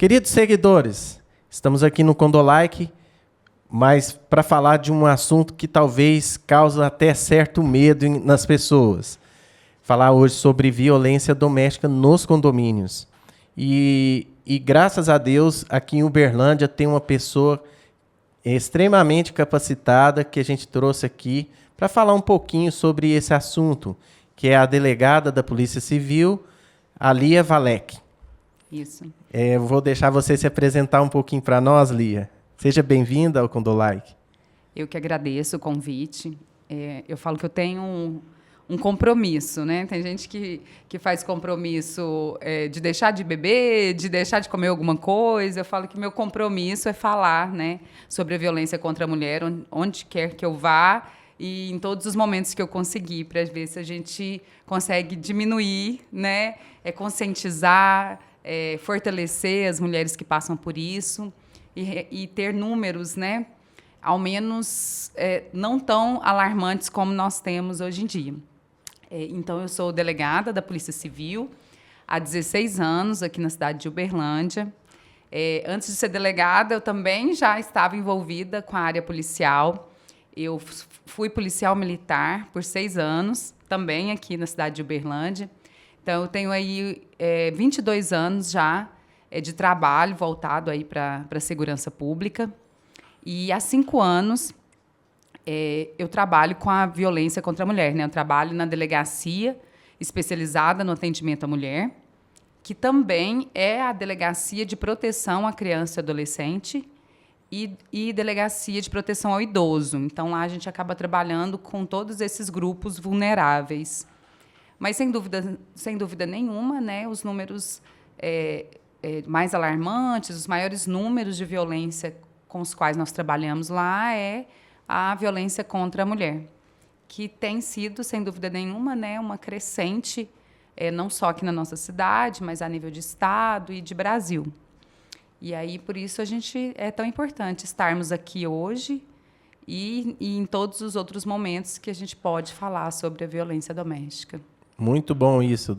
Queridos seguidores, estamos aqui no Condolike, mas para falar de um assunto que talvez cause até certo medo nas pessoas. Falar hoje sobre violência doméstica nos condomínios. E graças a Deus, aqui em Uberlândia tem uma pessoa extremamente capacitada que a gente trouxe aqui para falar um pouquinho sobre esse assunto, que é a delegada da Polícia Civil, a Lia Valek. Isso. Eu vou deixar você se apresentar um pouquinho para nós, Lia. Seja bem-vinda ao Condolike. Eu que agradeço o convite. Eu falo que eu tenho um compromisso, né? Tem gente que faz compromisso de deixar de beber, de deixar de comer alguma coisa. Eu falo que meu compromisso é falar, né, sobre a violência contra a mulher, onde quer que eu vá e em todos os momentos que eu conseguir, para ver se a gente consegue diminuir, né, conscientizar, fortalecer as mulheres que passam por isso e ter números, né, ao menos não tão alarmantes como nós temos hoje em dia. Então, eu sou delegada da Polícia Civil há 16 anos aqui na cidade de Uberlândia. Antes de ser delegada, eu também já estava envolvida com a área policial. Eu fui policial militar por 6 anos, também aqui na cidade de Uberlândia. Então, eu tenho aí 22 anos já de trabalho voltado aí para a segurança pública. E há 5 anos eu trabalho com a violência contra a mulher, né? Eu trabalho na delegacia especializada no atendimento à mulher, que também é a delegacia de proteção à criança e adolescente e delegacia de proteção ao idoso. Então, lá a gente acaba trabalhando com todos esses grupos vulneráveis. Mas, sem dúvida nenhuma, né, os números mais alarmantes, os maiores números de violência com os quais nós trabalhamos lá é a violência contra a mulher, que tem sido, sem dúvida nenhuma, né, uma crescente, não só aqui na nossa cidade, mas a nível de Estado e de Brasil. E aí, por isso, é tão importante estarmos aqui hoje e em todos os outros momentos que a gente pode falar sobre a violência doméstica. Muito bom isso,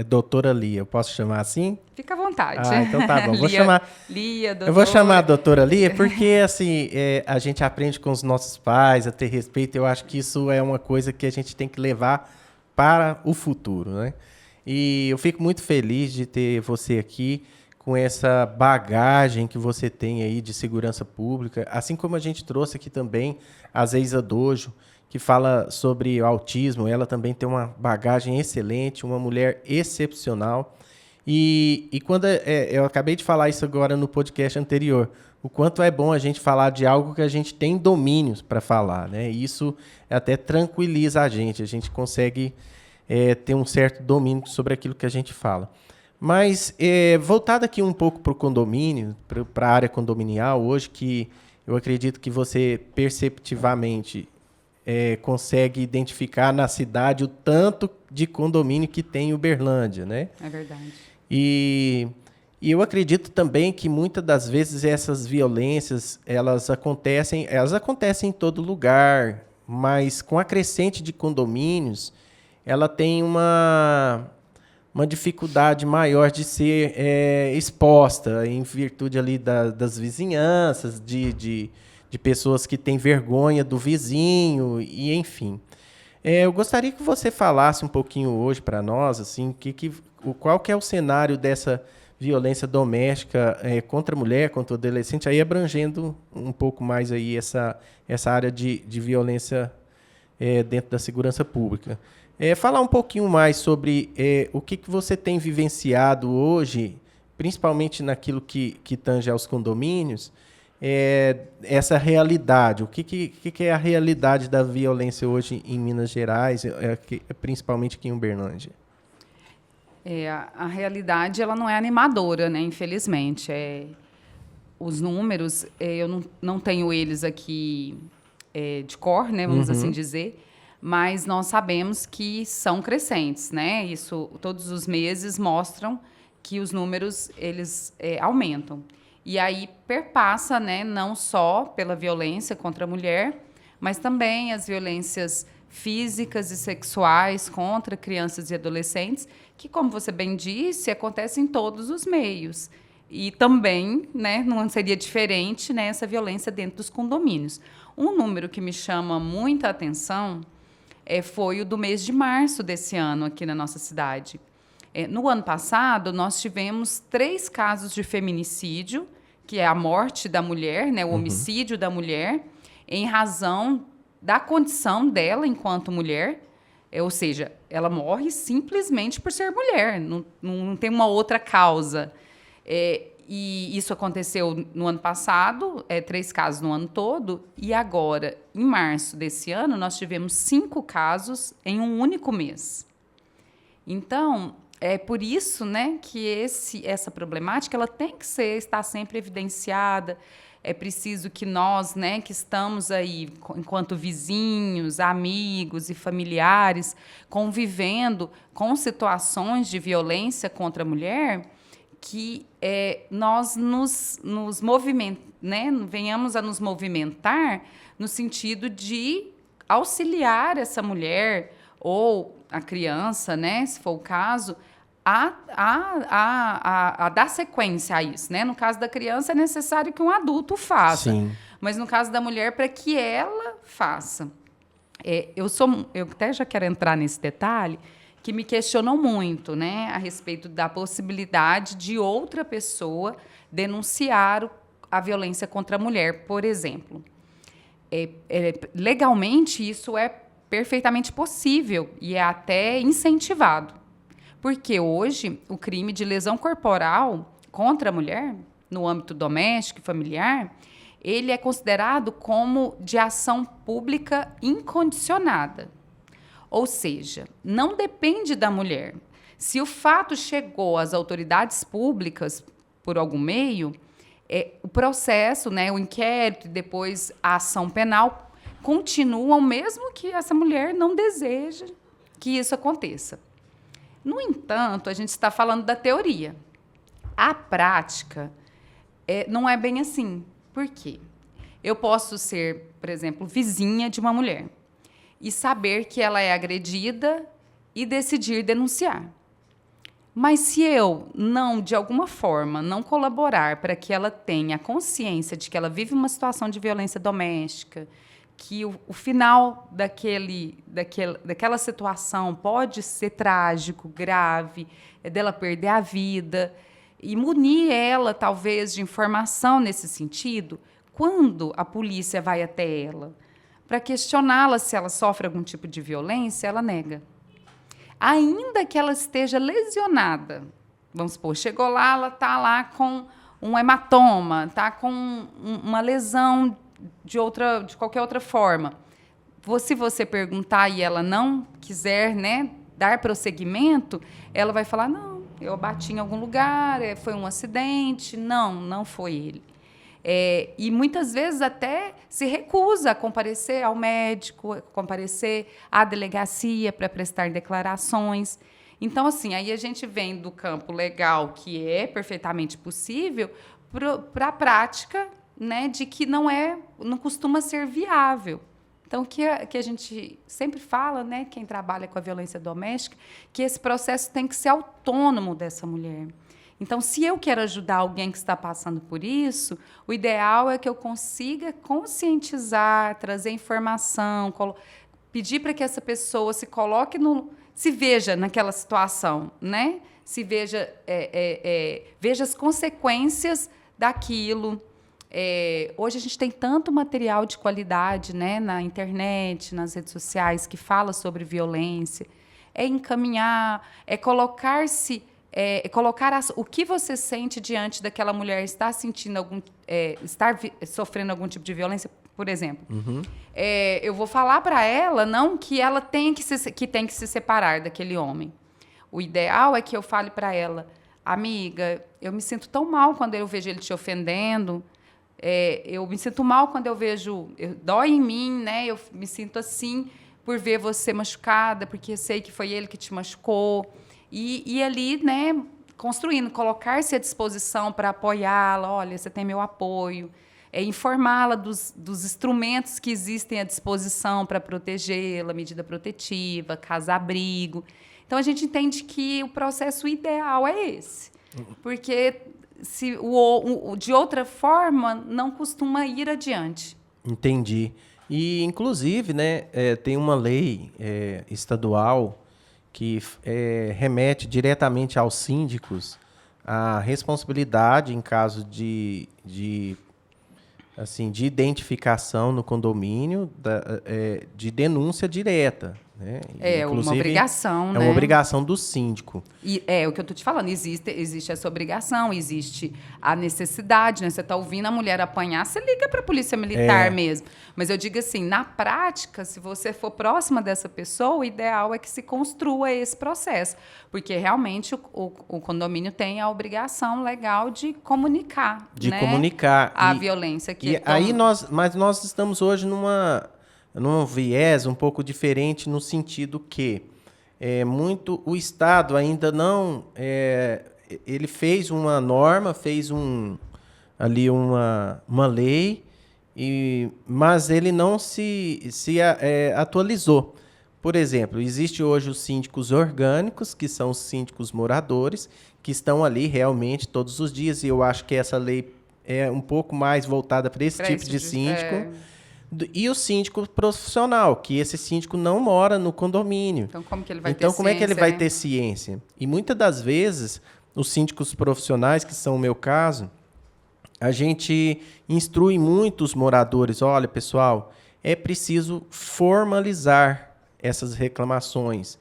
doutora Lia. Eu posso chamar assim? Fica à vontade. Então tá bom. Lia, doutora. Eu vou chamar a doutora Lia porque assim, a gente aprende com os nossos pais a ter respeito. Eu acho que isso é uma coisa que a gente tem que levar para o futuro, né? E eu fico muito feliz de ter você aqui com essa bagagem que você tem aí de segurança pública, assim como a gente trouxe aqui também a Zeisa Dojo, que fala sobre autismo. Ela também tem uma bagagem excelente, uma mulher excepcional. E quando eu acabei de falar isso agora no podcast anterior, o quanto é bom a gente falar de algo que a gente tem domínios para falar, né? Isso até tranquiliza a gente consegue ter um certo domínio sobre aquilo que a gente fala. Mas, voltado aqui um pouco para o condomínio, para a área condominial, hoje, que eu acredito que você perceptivamente consegue identificar na cidade o tanto de condomínio que tem em Uberlândia, né? É verdade. E eu acredito também que muitas das vezes essas violências elas acontecem em todo lugar, mas com a crescente de condomínios, ela tem uma dificuldade maior de ser exposta em virtude ali das vizinhanças, de pessoas que têm vergonha do vizinho, e enfim. Eu gostaria que você falasse um pouquinho hoje para nós, assim, qual que é o cenário dessa violência doméstica contra a mulher, contra o adolescente, aí abrangendo um pouco mais aí essa área de violência dentro da segurança pública. Falar um pouquinho mais sobre o que você tem vivenciado hoje, principalmente naquilo que tange aos condomínios, essa realidade. O que é a realidade da violência hoje em Minas Gerais, principalmente aqui em Uberlândia? A realidade ela não é animadora, né? Infelizmente. Os números, eu não tenho eles aqui de cor, né? Vamos assim dizer, mas nós sabemos que são crescentes, né? Isso, todos os meses mostram que os números eles aumentam. E aí perpassa, né, não só pela violência contra a mulher, mas também as violências físicas e sexuais contra crianças e adolescentes, que, como você bem disse, acontecem em todos os meios. E também, né, não seria diferente, né, essa violência dentro dos condomínios. Um número que me chama muita atenção foi o do mês de março desse ano aqui na nossa cidade. No ano passado, nós tivemos 3 casos de feminicídio, que é a morte da mulher, né, o homicídio da mulher, em razão da condição dela enquanto mulher, ou seja, ela morre simplesmente por ser mulher, não tem uma outra causa. E isso aconteceu no ano passado, 3 casos no ano todo, e agora, em março desse ano, nós tivemos 5 casos em um único mês. Então, é por isso, né, que essa problemática ela tem que estar sempre evidenciada. É preciso que nós, né, que estamos aí, enquanto vizinhos, amigos e familiares, convivendo com situações de violência contra a mulher, que nós venhamos a nos movimentar no sentido de auxiliar essa mulher ou a criança, né, se for o caso, a dar sequência a isso, né? No caso da criança, é necessário que um adulto faça. Sim. Mas no caso da mulher, para que ela faça. Eu até já quero entrar nesse detalhe, que me questionou muito, né, a respeito da possibilidade de outra pessoa denunciar a violência contra a mulher, por exemplo. Legalmente, isso é perfeitamente possível e é até incentivado. Porque hoje o crime de lesão corporal contra a mulher, no âmbito doméstico e familiar, ele é considerado como de ação pública incondicionada. Ou seja, não depende da mulher. Se o fato chegou às autoridades públicas por algum meio, o processo, né, o inquérito e depois a ação penal continuam mesmo que essa mulher não deseje que isso aconteça. No entanto, a gente está falando da teoria. A prática não é bem assim. Por quê? Eu posso ser, por exemplo, vizinha de uma mulher e saber que ela é agredida e decidir denunciar. Mas se eu não, de alguma forma, não colaborar para que ela tenha consciência de que ela vive uma situação de violência doméstica, que o final daquela situação pode ser trágico, grave, dela perder a vida, e munir ela, talvez, de informação nesse sentido, quando a polícia vai até ela para questioná-la se ela sofre algum tipo de violência, ela nega. Ainda que ela esteja lesionada, vamos supor, chegou lá, ela está lá com um hematoma, está com uma lesão de qualquer outra forma. Se você perguntar e ela não quiser, né, dar prosseguimento, ela vai falar, não, eu bati em algum lugar, foi um acidente. Não foi ele. E muitas vezes até se recusa a comparecer ao médico, a comparecer à delegacia para prestar declarações. Então, assim, aí a gente vem do campo legal, que é perfeitamente possível, para a prática, né, de que não costuma ser viável. Então, o que a gente sempre fala, né, quem trabalha com a violência doméstica, que esse processo tem que ser autônomo dessa mulher. Então, se eu quero ajudar alguém que está passando por isso, o ideal é que eu consiga conscientizar, trazer informação, pedir para que essa pessoa se coloque se veja naquela situação, né? Se veja, veja as consequências daquilo. Hoje a gente tem tanto material de qualidade, né, na internet, nas redes sociais, que fala sobre violência. Encaminhar, colocar o que você sente diante daquela mulher, estar sofrendo algum tipo de violência, por exemplo. Uhum. Eu vou falar para ela não que ela tem que se separar daquele homem. O ideal é que eu fale para ela, amiga, eu me sinto tão mal quando eu vejo ele te ofendendo. Eu me sinto mal quando eu vejo, dói em mim, né? Eu me sinto assim por ver você machucada, porque eu sei que foi ele que te machucou. E ali, né, construindo, colocar-se à disposição para apoiá-la. Olha, você tem meu apoio. Informá-la dos instrumentos que existem à disposição para protegê-la, medida protetiva, casa-abrigo. Então, a gente entende que o processo ideal é esse. Porque se de outra forma não costuma ir adiante. Entendi. E, inclusive, né, tem uma lei estadual que remete diretamente aos síndicos a responsabilidade em caso assim, de identificação no condomínio, de denúncia direta. Né? Uma obrigação, né? É né? uma obrigação do síndico. E é o que eu estou te falando, existe essa obrigação, existe a necessidade, né? Você está ouvindo a mulher apanhar, você liga para a polícia militar mesmo. Mas eu digo assim, na prática, se você for próxima dessa pessoa, o ideal é que se construa esse processo. Porque realmente o condomínio tem a obrigação legal de comunicar. De né? comunicar. A violência que aí nós estamos hoje num viés um pouco diferente no sentido que o Estado ainda não ele fez uma norma, fez ali uma lei, mas ele não se atualizou. Por exemplo, existe hoje os síndicos orgânicos, que são os síndicos moradores, que estão ali realmente todos os dias, e eu acho que essa lei é um pouco mais voltada para esse tipo de síndico. E o síndico profissional, que esse síndico não mora no condomínio. Então, como que ele vai ter Então, como é que ele vai né? ter ciência? E muitas das vezes, os síndicos profissionais, que são o meu caso, a gente instrui muito os moradores. Olha, pessoal, é preciso formalizar essas reclamações.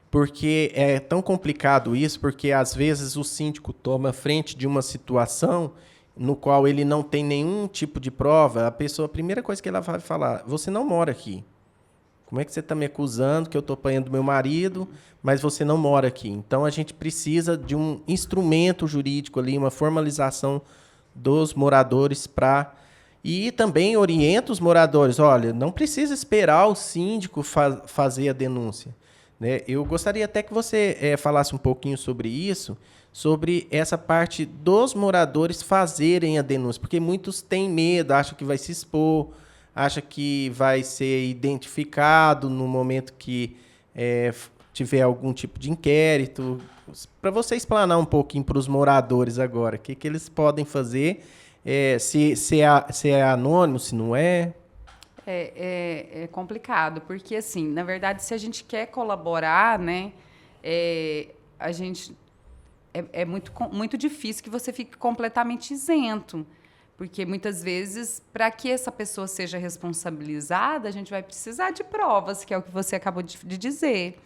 Porque é tão complicado isso, porque às vezes o síndico toma frente de uma situação no qual ele não tem nenhum tipo de prova, a primeira coisa que ela vai falar, você não mora aqui. Como é que você está me acusando que eu estou apanhando meu marido, mas você não mora aqui? Então, a gente precisa de um instrumento jurídico ali, uma formalização dos moradores E também orienta os moradores, olha, não precisa esperar o síndico fazer a denúncia. Né? Eu gostaria até que você falasse um pouquinho sobre isso, sobre essa parte dos moradores fazerem a denúncia, porque muitos têm medo, acham que vai se expor, acham que vai ser identificado no momento que tiver algum tipo de inquérito. Para você explanar um pouquinho para os moradores agora, o que eles podem fazer, se é anônimo, se não é. É complicado, porque, assim, na verdade, se a gente quer colaborar, né, a gente... É muito difícil que você fique completamente isento, porque, muitas vezes, para que essa pessoa seja responsabilizada, a gente vai precisar de provas, que é o que você acabou de dizer.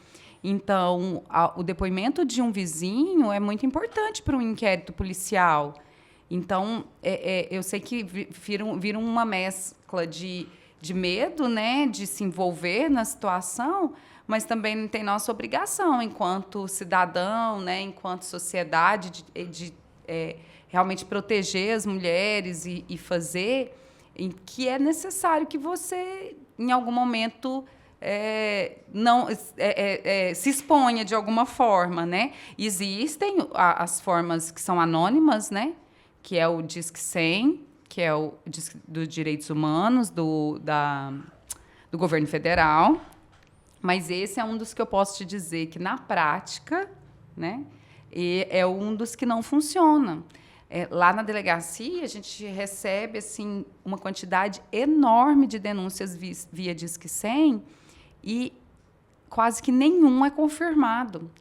Então, o depoimento de um vizinho é muito importante para um inquérito policial. Então, eu sei que vira uma mescla de medo, né, de se envolver na situação, mas também tem nossa obrigação enquanto cidadão, né, enquanto sociedade, de realmente proteger as mulheres e fazer em que é necessário que você, em algum momento, não se exponha de alguma forma, né? Existem as formas que são anônimas, né? Que é o Disque 100, que é o Disque dos Direitos Humanos do governo federal. Mas esse é um dos que eu posso te dizer que, na prática, né, é um dos que não funciona. Lá na delegacia, a gente recebe assim, uma quantidade enorme de denúncias via Disque 100 e quase que nenhum é confirmado.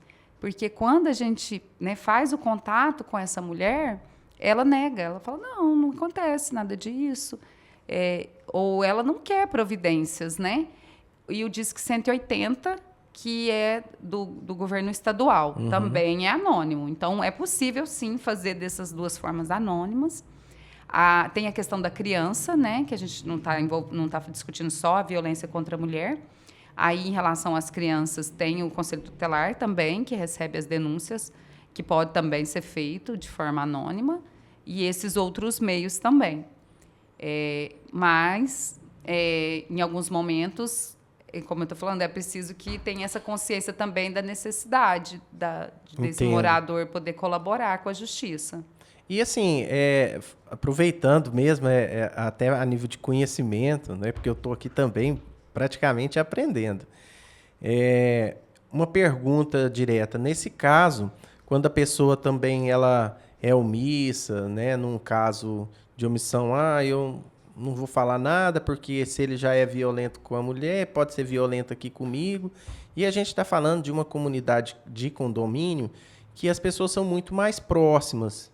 Porque quando a gente, né, faz o contato com essa mulher, ela nega, ela fala, não acontece nada disso. Ou ela não quer providências, né? E o Disque 180, que é do governo estadual, também é anônimo. Então, é possível, sim, fazer dessas duas formas anônimas. Tem a questão da criança, né, que a gente não tá discutindo só a violência contra a mulher. Aí, em relação às crianças, tem o Conselho Tutelar também, que recebe as denúncias, que pode também ser feito de forma anônima, e esses outros meios também. Mas, em alguns momentos, como eu estou falando, é preciso que tenha essa consciência também da necessidade desse morador poder colaborar com a justiça. E, assim, aproveitando mesmo, até a nível de conhecimento, né, porque eu estou aqui também praticamente aprendendo. Uma pergunta direta. Nesse caso, quando a pessoa também ela é omissa, né? Num caso de omissão, eu não vou falar nada, porque se ele já é violento com a mulher, pode ser violento aqui comigo. E a gente está falando de uma comunidade de condomínio que as pessoas são muito mais próximas.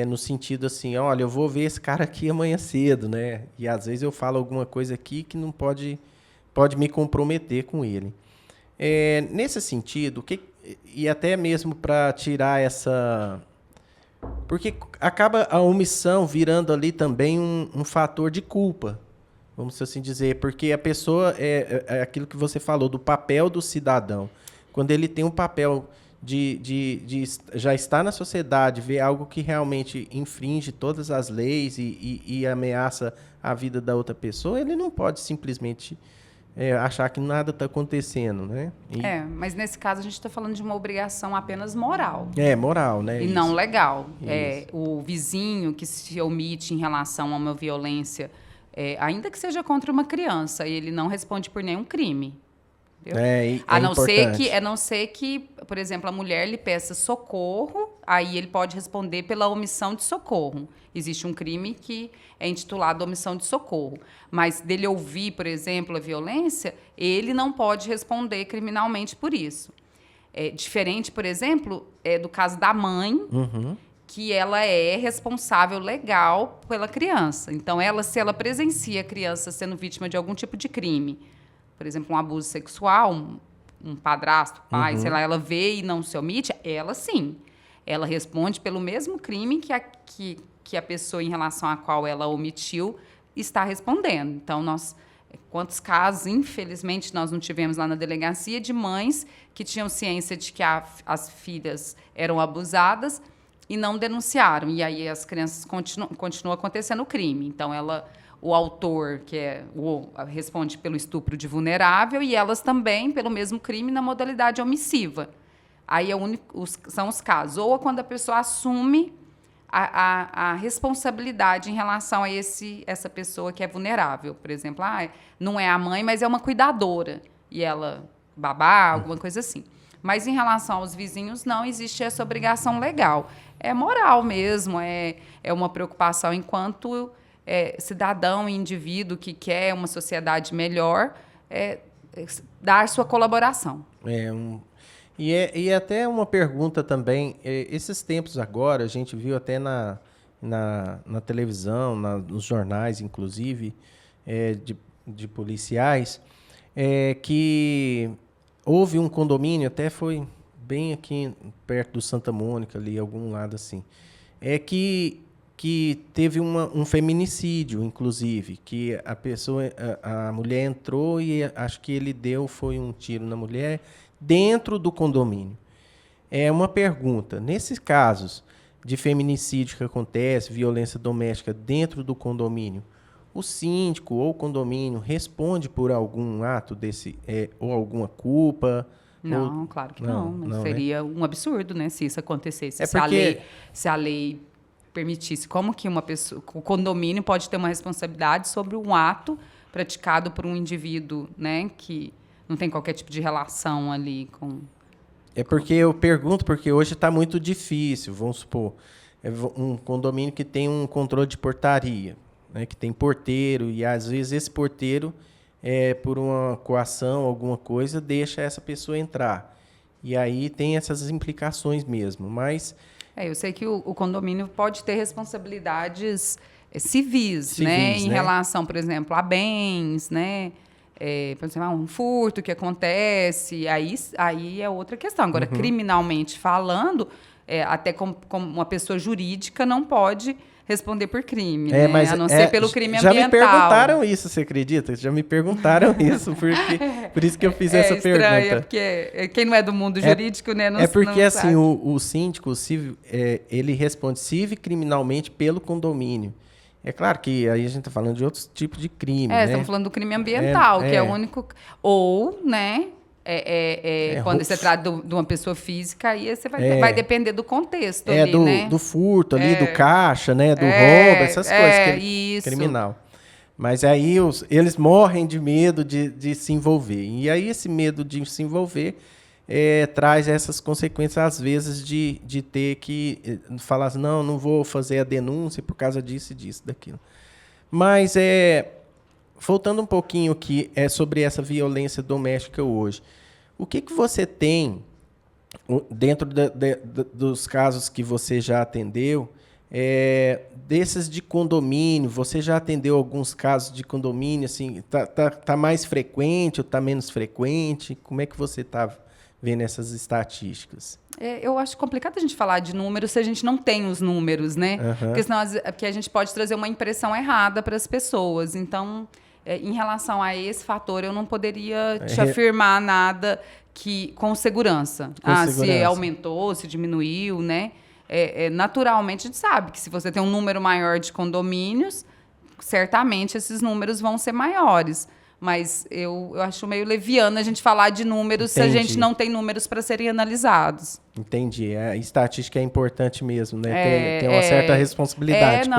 No sentido assim, olha, eu vou ver esse cara aqui amanhã cedo, né? E às vezes eu falo alguma coisa aqui que não pode me comprometer com ele. Nesse sentido, e até mesmo para tirar essa... Porque acaba a omissão virando ali também um fator de culpa, vamos assim dizer, porque a pessoa, é aquilo que você falou, do papel do cidadão. Quando ele tem um papel de já estar na sociedade, ver algo que realmente infringe todas as leis e ameaça a vida da outra pessoa, ele não pode simplesmente achar que nada está acontecendo, né? Mas nesse caso a gente está falando de uma obrigação apenas moral. Moral, né? E não legal. O vizinho que se omite em relação a uma violência, ainda que seja contra uma criança, ele não responde por nenhum crime. A não ser que, por exemplo, a mulher lhe peça socorro, aí ele pode responder pela omissão de socorro. Existe um crime que é intitulado omissão de socorro. Mas dele ouvir, por exemplo, a violência, ele não pode responder criminalmente por isso. Diferente, por exemplo, do caso da mãe, que ela é responsável legal pela criança. Então, se ela presencia a criança sendo vítima de algum tipo de crime, por exemplo, um abuso sexual, um padrasto, pai, sei lá, ela vê e não se omite, ela sim. Ela responde pelo mesmo crime que a pessoa em relação à qual ela omitiu está respondendo. Então, quantos casos, infelizmente, nós não tivemos lá na delegacia de mães que tinham ciência de que as filhas eram abusadas e não denunciaram. E aí as crianças continua acontecendo o crime. Então, o autor, responde pelo estupro de vulnerável, e elas também pelo mesmo crime na modalidade omissiva. Aí são os casos. Ou quando a pessoa assume a responsabilidade em relação a essa pessoa que é vulnerável. Por exemplo, não é a mãe, mas é uma cuidadora. E ela babá, alguma coisa assim. Mas em relação aos vizinhos, não existe essa obrigação legal. É moral mesmo, é uma preocupação enquanto... cidadão e indivíduo que quer uma sociedade melhor, dar sua colaboração. E até uma pergunta também, esses tempos agora, a gente viu até na televisão, nos jornais, inclusive, de policiais, que houve um condomínio, até foi bem aqui perto do Santa Mônica, ali, algum lado assim, que teve um feminicídio, inclusive, que a mulher entrou e acho que ele foi um tiro na mulher dentro do condomínio. Uma pergunta, nesses casos de feminicídio que acontece, violência doméstica dentro do condomínio, o síndico ou o condomínio responde por algum ato desse, ou alguma culpa? Não, claro que não. Seria um absurdo, né, se isso acontecesse. Se a lei permitisse, como que o condomínio pode ter uma responsabilidade sobre um ato praticado por um indivíduo, né, que não tem qualquer tipo de relação ali com... Porque eu pergunto, porque hoje está muito difícil, vamos supor, um condomínio que tem um controle de portaria, né, que tem porteiro, e às vezes esse porteiro, por uma coação, alguma coisa, deixa essa pessoa entrar. E aí tem essas implicações mesmo, mas... eu sei que o condomínio pode ter responsabilidades civis, né? Em relação, por exemplo, a bens, né? Por exemplo, um furto que acontece, aí é outra questão. Agora, criminalmente falando, até como uma pessoa jurídica não pode responder por crime, né? Mas a não ser pelo crime já ambiental. Já me perguntaram isso, você acredita? Já me perguntaram isso, por isso que eu fiz essa pergunta. Porque quem não é do mundo jurídico, né, não porque não assim, sabe. o síndico, ele responde criminalmente pelo condomínio. É claro que aí a gente está falando de outros tipos de crime, né? Estamos falando do crime ambiental, que é o único... Ou, né... quando você trata de uma pessoa física, aí você vai depender do contexto ali, né? Do furto ali, do caixa, né? Do roubo, essas coisas. Isso. Criminal. Mas aí eles morrem de medo de se envolver. E aí esse medo de se envolver traz essas consequências, às vezes, de ter que falar assim, não vou fazer a denúncia por causa disso, disso, daquilo. Mas, voltando um pouquinho aqui sobre essa violência doméstica hoje, o que você tem, dentro dos casos que você já atendeu, desses de condomínio? Você já atendeu alguns casos de condomínio? Assim, tá mais frequente ou está menos frequente? Como é que você está vendo essas estatísticas? Eu acho complicado a gente falar de números se a gente não tem os números, né? Uhum. Porque a gente pode trazer uma impressão errada para as pessoas. Então, em relação a esse fator, eu não poderia te afirmar nada com segurança. Se aumentou, se diminuiu, né? Naturalmente, a gente sabe que se você tem um número maior de condomínios, certamente esses números vão ser maiores. Mas eu acho meio leviano a gente falar de números se a gente não tem números para serem analisados. Entendi. A estatística é importante mesmo, né? Tem uma certa responsabilidade.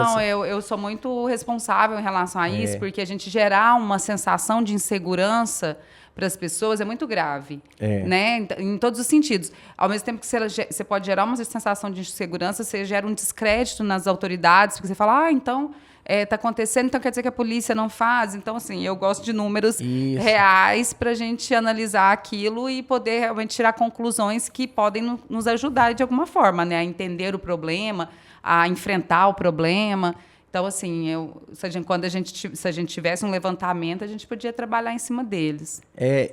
Eu sou muito responsável em relação a isso, porque a gente gerar uma sensação de insegurança para as pessoas é muito grave, né? Em todos os sentidos. Ao mesmo tempo que você pode gerar uma sensação de insegurança, você gera um descrédito nas autoridades, porque você fala, então está acontecendo, então quer dizer que a polícia não faz. Então, assim, eu gosto de números reais para a gente analisar aquilo e poder realmente tirar conclusões que podem nos ajudar de alguma forma, né? A entender o problema, a enfrentar o problema. Então, assim, se a gente tivesse um levantamento, a gente podia trabalhar em cima deles.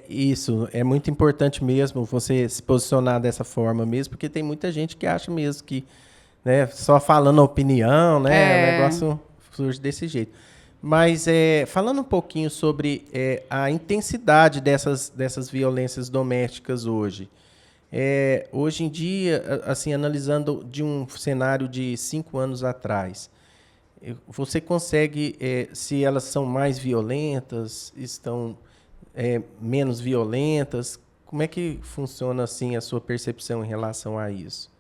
Isso. É muito importante mesmo você se posicionar dessa forma mesmo, porque tem muita gente que acha mesmo que, né, só falando a opinião, né, o negócio surge desse jeito. Mas, falando um pouquinho sobre a intensidade dessas violências domésticas hoje. Hoje em dia, assim, analisando de um cenário de 5 anos atrás, você consegue, se elas são mais violentas, estão menos violentas, como é que funciona assim a sua percepção em relação a isso?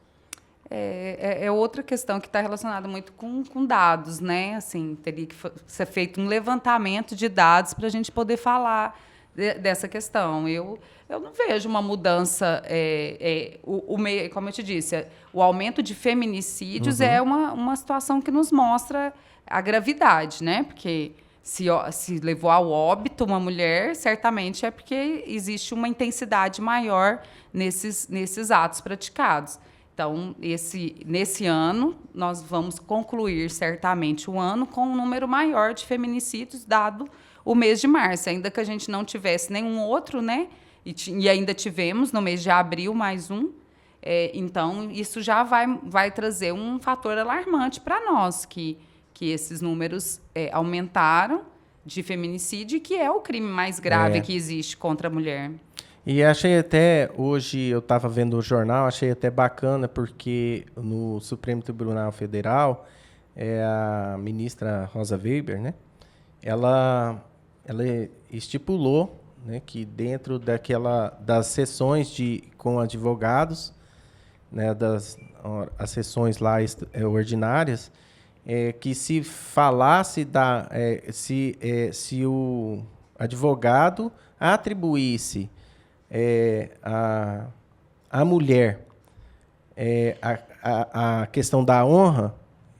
É outra questão que está relacionada muito com dados, né? Assim, teria que ser feito um levantamento de dados para a gente poder falar dessa questão. Eu não vejo uma mudança. Como eu te disse, o aumento de feminicídios é uma situação que nos mostra a gravidade, né? Porque se levou ao óbito uma mulher, certamente é porque existe uma intensidade maior nesses atos praticados. Então, nesse ano, nós vamos concluir certamente o ano com um número maior de feminicídios, dado o mês de março. Ainda que a gente não tivesse nenhum outro, né? E ainda tivemos no mês de abril mais um. Então, isso já vai trazer um fator alarmante para nós, que esses números aumentaram de feminicídio, que é o crime mais grave que existe contra a mulher. E achei até, hoje eu estava vendo o jornal, achei até bacana, porque no Supremo Tribunal Federal, a ministra Rosa Weber, né, ela estipulou, né, que dentro das sessões com advogados, né, as sessões lá ordinárias, que se falasse se o advogado atribuísse a mulher a questão da honra,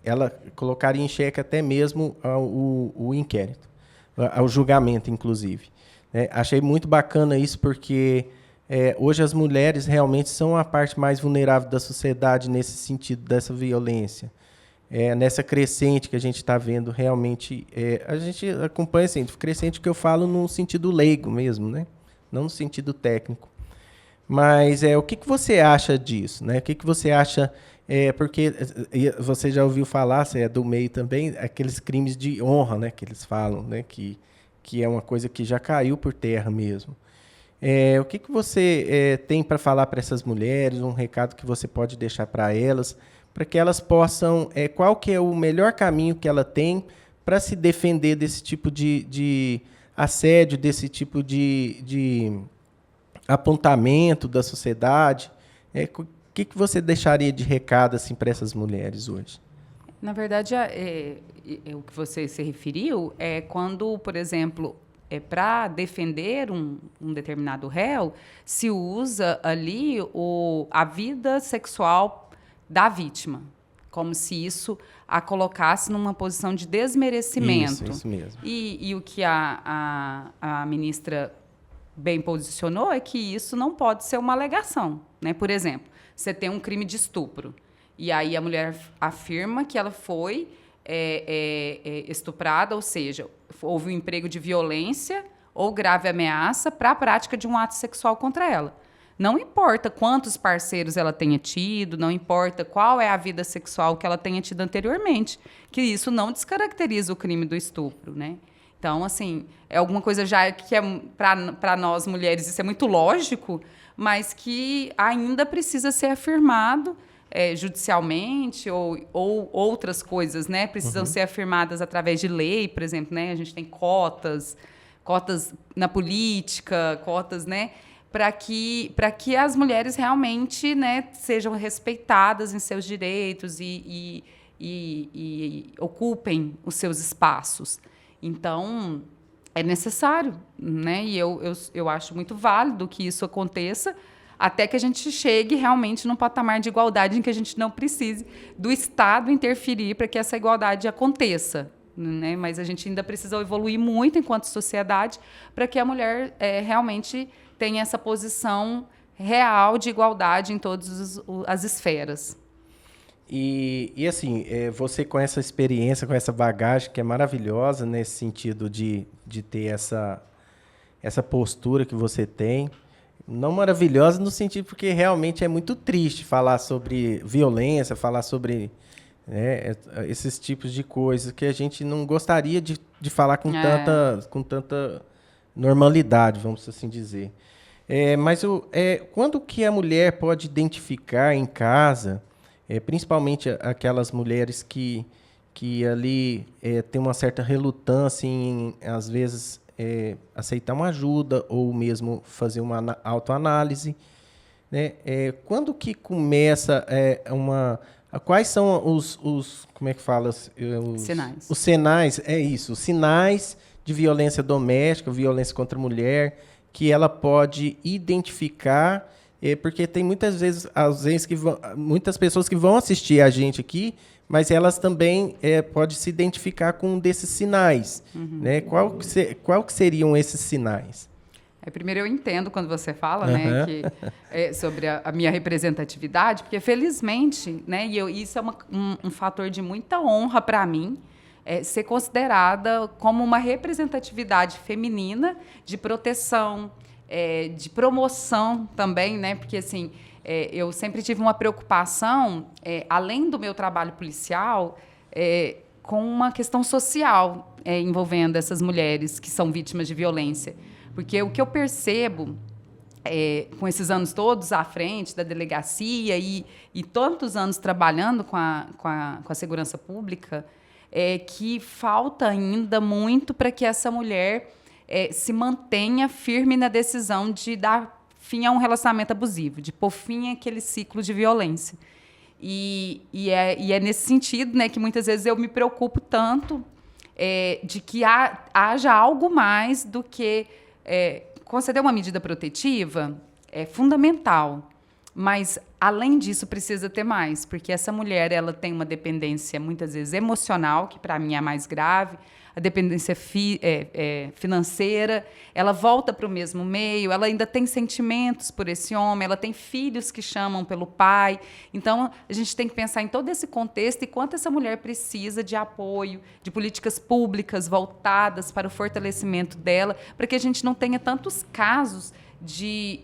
ela colocaria em xeque até mesmo o inquérito, ao julgamento, inclusive. Achei muito bacana isso, porque hoje as mulheres realmente são a parte mais vulnerável da sociedade nesse sentido dessa violência. Nessa crescente que a gente está vendo, realmente, a gente acompanha assim, crescente que eu falo no sentido leigo mesmo, né? Não no sentido técnico. Mas o que você acha disso? Né? O que você acha... porque você já ouviu falar, você é do meio também, aqueles crimes de honra, né, que eles falam, né, que é uma coisa que já caiu por terra mesmo. O que você tem para falar para essas mulheres, um recado que você pode deixar para elas, para que elas possam... qual que é o melhor caminho que ela tem para se defender desse tipo de assédio, desse tipo de apontamento da sociedade? O que você deixaria de recado assim, para essas mulheres hoje? Na verdade, o que você se referiu é quando, por exemplo, para defender um determinado réu, se usa ali a vida sexual da vítima, como se isso a colocasse numa posição de desmerecimento. Isso mesmo. E o que a ministra bem posicionou é que isso não pode ser uma alegação, né? Por exemplo, você tem um crime de estupro, e aí a mulher afirma que ela foi estuprada, ou seja, houve um emprego de violência ou grave ameaça para a prática de um ato sexual contra ela. Não importa quantos parceiros ela tenha tido, não importa qual é a vida sexual que ela tenha tido anteriormente, que isso não descaracteriza o crime do estupro, né? Então, assim, é alguma coisa já que para nós mulheres isso é muito lógico, mas que ainda precisa ser afirmado judicialmente ou outras coisas, né? Precisam ser afirmadas através de lei, por exemplo, né? A gente tem cotas na política, cotas, né? Para que as mulheres realmente, né, sejam respeitadas em seus direitos e ocupem os seus espaços. Então, é necessário, né? E eu acho muito válido que isso aconteça, até que a gente chegue realmente num patamar de igualdade em que a gente não precise do Estado interferir para que essa igualdade aconteça, né? Mas a gente ainda precisa evoluir muito enquanto sociedade para que a mulher realmente tenha essa posição real de igualdade em todas as esferas. E assim, você com essa experiência, com essa bagagem que é maravilhosa nesse sentido de ter essa postura que você tem, não maravilhosa no sentido porque realmente é muito triste falar sobre violência, falar sobre, né, esses tipos de coisas que a gente não gostaria de falar com tanta normalidade, vamos assim dizer. Mas quando que a mulher pode identificar em casa, principalmente aquelas mulheres que ali tem uma certa relutância em, às vezes, aceitar uma ajuda ou mesmo fazer uma autoanálise, né? Quando que começa quais são os como é que fala? Sinais. Os sinais, os sinais de violência doméstica, violência contra a mulher, que ela pode identificar, porque tem muitas vezes muitas pessoas que vão assistir a gente aqui, mas elas também podem se identificar com um desses sinais. Né? Qual que seriam esses sinais? Primeiro, eu entendo quando você fala, né, sobre a minha representatividade, porque, felizmente, né, isso é um fator de muita honra para mim, ser considerada como uma representatividade feminina de proteção, de promoção também, né? Porque, assim, eu sempre tive uma preocupação, além do meu trabalho policial, com uma questão social envolvendo essas mulheres que são vítimas de violência. Porque o que eu percebo, com esses anos todos à frente da delegacia e tantos anos trabalhando com a segurança pública, que falta ainda muito para que essa mulher se mantenha firme na decisão de dar fim a um relacionamento abusivo, de pôr fim àquele ciclo de violência. E é nesse sentido, né, que muitas vezes eu me preocupo tanto de que haja algo mais do que conceder uma medida protetiva é fundamental. Mas, além disso, precisa ter mais, porque essa mulher ela tem uma dependência, muitas vezes, emocional, que, para mim, é a mais grave, a dependência financeira, ela volta para o mesmo meio, ela ainda tem sentimentos por esse homem, ela tem filhos que chamam pelo pai. Então, a gente tem que pensar em todo esse contexto e quanto essa mulher precisa de apoio, de políticas públicas voltadas para o fortalecimento dela, para que a gente não tenha tantos casos de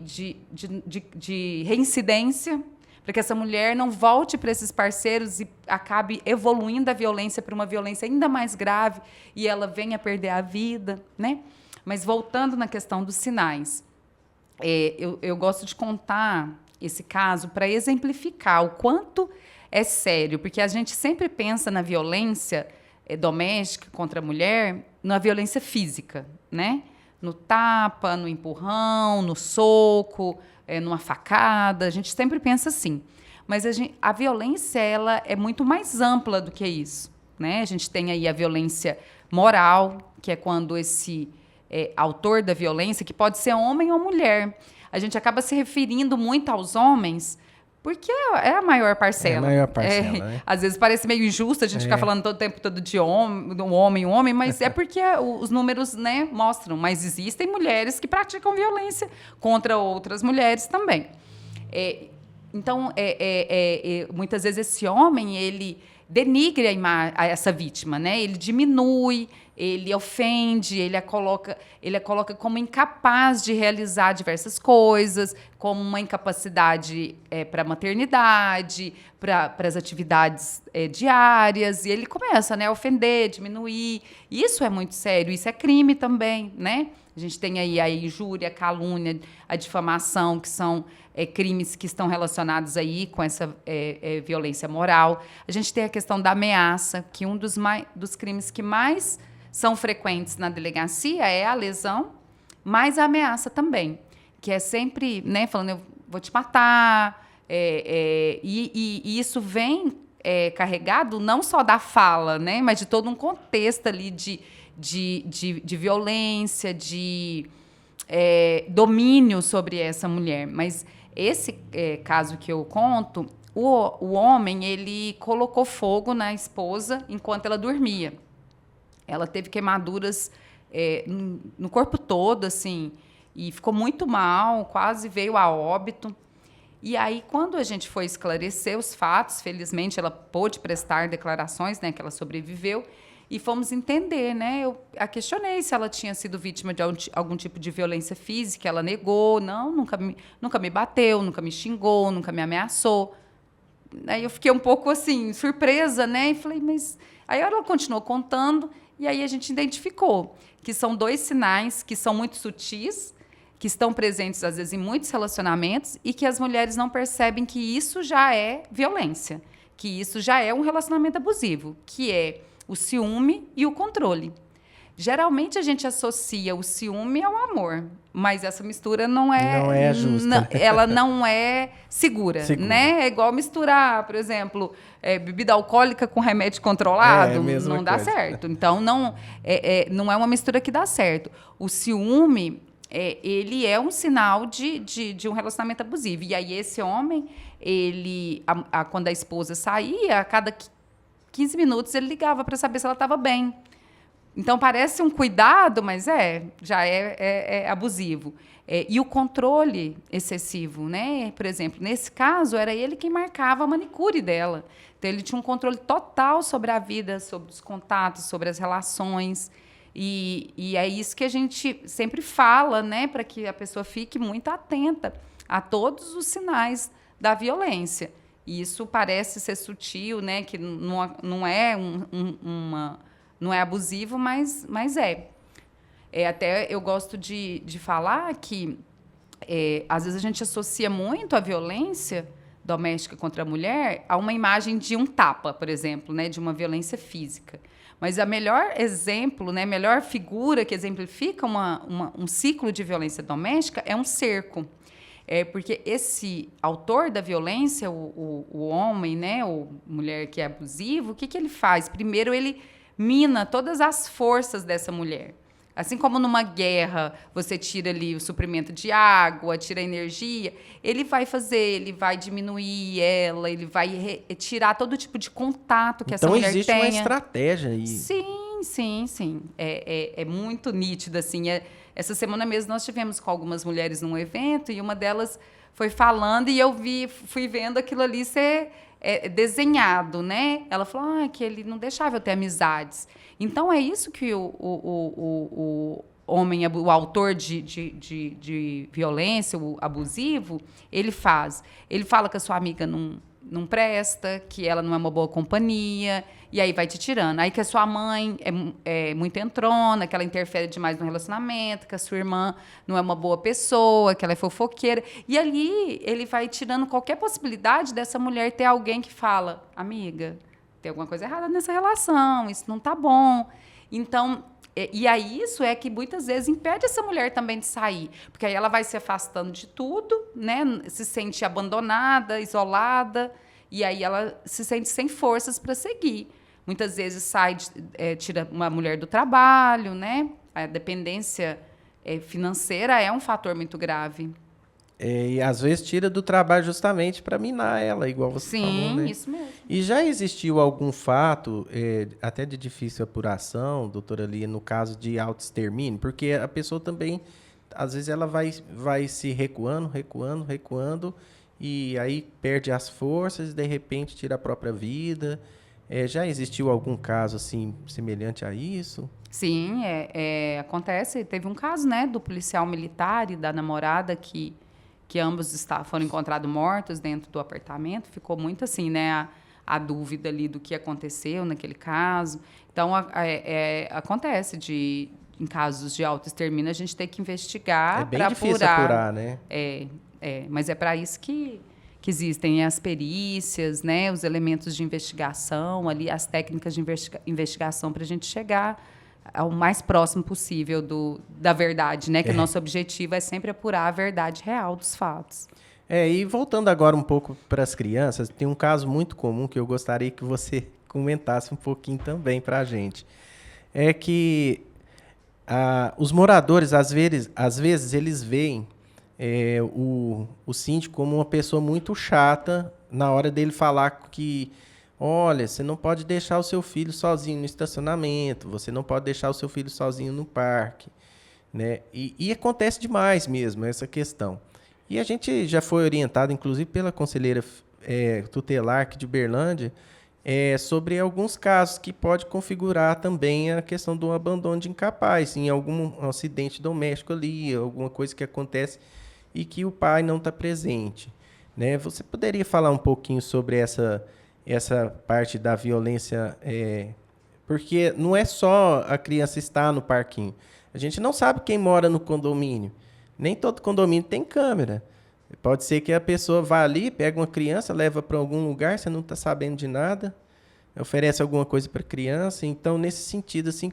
reincidência, para que essa mulher não volte para esses parceiros e acabe evoluindo a violência para uma violência ainda mais grave e ela venha a perder a vida, né? Mas voltando na questão dos sinais, eu gosto de contar esse caso para exemplificar o quanto é sério, porque a gente sempre pensa na violência doméstica contra a mulher, na violência física, né? No tapa, no empurrão, no soco, numa facada. A gente sempre pensa assim. Mas a violência ela é muito mais ampla do que isso, né? A gente tem aí a violência moral, que é quando esse autor da violência, que pode ser homem ou mulher. A gente acaba se referindo muito aos homens porque é a maior parcela. É a maior parcela, né? Às vezes parece meio injusto a gente ficar falando todo o tempo todo de homem, mas é porque os números, né, mostram. Mas existem mulheres que praticam violência contra outras mulheres também. Então, muitas vezes esse homem, ele denigre a essa vítima, né? Ele diminui, ele ofende, ele a coloca como incapaz de realizar diversas coisas, como uma incapacidade para a maternidade, para as atividades diárias, e ele começa, né, a ofender, diminuir. Isso é muito sério, isso é crime também, né? A gente tem aí a injúria, a calúnia, a difamação, que são crimes que estão relacionados aí com essa violência moral. A gente tem a questão da ameaça, que um dos crimes que mais são frequentes na delegacia é a lesão, mas a ameaça também, que é sempre, né, falando, eu vou te matar, e isso vem carregado não só da fala, né, mas de todo um contexto ali de violência, de domínio sobre essa mulher. Mas esse caso que eu conto, o homem, ele colocou fogo na esposa enquanto ela dormia. Ela teve queimaduras no corpo todo, assim, e ficou muito mal, quase veio a óbito. E aí, quando a gente foi esclarecer os fatos, felizmente ela pôde prestar declarações, né, que ela sobreviveu, e fomos entender, né? Eu a questionei se ela tinha sido vítima de algum tipo de violência física. Ela negou, não, nunca me bateu, nunca me xingou, nunca me ameaçou. Aí eu fiquei um pouco assim, surpresa, né? E falei, mas... Aí ela continuou contando, e aí a gente identificou que são 2 sinais que são muito sutis, que estão presentes, às vezes, em muitos relacionamentos, e que as mulheres não percebem que isso já é violência, que isso já é um relacionamento abusivo, que é o ciúme e o controle. Geralmente a gente associa o ciúme ao amor, mas essa mistura não é justa. Ela não é segura, né? É igual misturar, por exemplo, bebida alcoólica com remédio controlado, não dá certo. Então não é uma mistura que dá certo. O ciúme, ele é um sinal de um relacionamento abusivo. E aí esse homem, quando a esposa saía, a cada 15 minutos ele ligava para saber se ela estava bem. Então, parece um cuidado, mas já é abusivo. E o controle excessivo, né? Por exemplo, nesse caso, era ele quem marcava a manicure dela. Então, ele tinha um controle total sobre a vida, sobre os contatos, sobre as relações. E é isso que a gente sempre fala, né? Para que a pessoa fique muito atenta a todos os sinais da violência. E isso parece ser sutil, né? Que não é não é abusivo, mas é. Até eu gosto de falar que às vezes a gente associa muito a violência doméstica contra a mulher a uma imagem de um tapa, por exemplo, né? De uma violência física. Mas a melhor exemplo, né? A melhor figura que exemplifica um ciclo de violência doméstica é um cerco. Porque esse autor da violência, o homem, né, ou mulher que é abusivo, o que ele faz? Primeiro, ele mina todas as forças dessa mulher. Assim como numa guerra você tira ali o suprimento de água, tira a energia, ele vai diminuir ela, ele vai tirar todo tipo de contato que essa mulher tenha. Então existe uma estratégia aí. Sim. É muito nítido, assim. Essa semana mesmo nós tivemos com algumas mulheres num evento e uma delas foi falando e eu fui vendo aquilo ali ser desenhado, né? Ela falou que ele não deixava eu ter amizades. Então, é isso que o homem, o autor de violência, o abusivo, ele faz. Ele fala que a sua amiga não presta, que ela não é uma boa companhia, e aí vai te tirando. Aí que a sua mãe é muito entrona, que ela interfere demais no relacionamento, que a sua irmã não é uma boa pessoa, que ela é fofoqueira. E ali ele vai tirando qualquer possibilidade dessa mulher ter alguém que fala, amiga, tem alguma coisa errada nessa relação, isso não tá bom. Então, e aí isso é que muitas vezes impede essa mulher também de sair, porque aí ela vai se afastando de tudo, né? Se sente abandonada, isolada, e aí ela se sente sem forças para seguir. Muitas vezes tira uma mulher do trabalho, né? A dependência financeira é um fator muito grave. E às vezes tira do trabalho justamente para minar ela, igual você falou, né? Sim, isso mesmo. E já existiu algum fato, até de difícil apuração, doutora Lia, no caso de autoextermínio? Porque a pessoa também, às vezes, ela vai se recuando, e aí perde as forças e, de repente, tira a própria vida. Já existiu algum caso, assim, semelhante a isso? Sim, acontece. Teve um caso, né, do policial militar e da namorada que ambos foram encontrados mortos dentro do apartamento. Ficou muito assim, né, a dúvida ali do que aconteceu naquele caso. Então, acontece em casos de autoextermínio, a gente tem que investigar para apurar. É bem difícil apurar, né? Mas é para isso que existem as perícias, né, os elementos de investigação, ali, as técnicas de investigação para a gente chegar ao mais próximo possível da verdade, né? Que o nosso objetivo é sempre apurar a verdade real dos fatos. E voltando agora um pouco para as crianças, tem um caso muito comum que eu gostaria que você comentasse um pouquinho também para a gente. É que os moradores, às vezes eles veem o síndico como uma pessoa muito chata na hora dele falar que, olha, você não pode deixar o seu filho sozinho no estacionamento, você não pode deixar o seu filho sozinho no parque, né? E acontece demais mesmo essa questão. E a gente já foi orientado, inclusive pela conselheira tutelar aqui de Uberlândia, sobre alguns casos que pode configurar também a questão do abandono de incapaz, em algum acidente doméstico ali, alguma coisa que acontece e que o pai não está presente, né? Você poderia falar um pouquinho sobre essa parte da violência, porque não é só a criança estar no parquinho. A gente não sabe quem mora no condomínio. Nem todo condomínio tem câmera. Pode ser que a pessoa vá ali, pega uma criança, leva para algum lugar, você não está sabendo de nada, oferece alguma coisa para a criança. Então, nesse sentido, assim,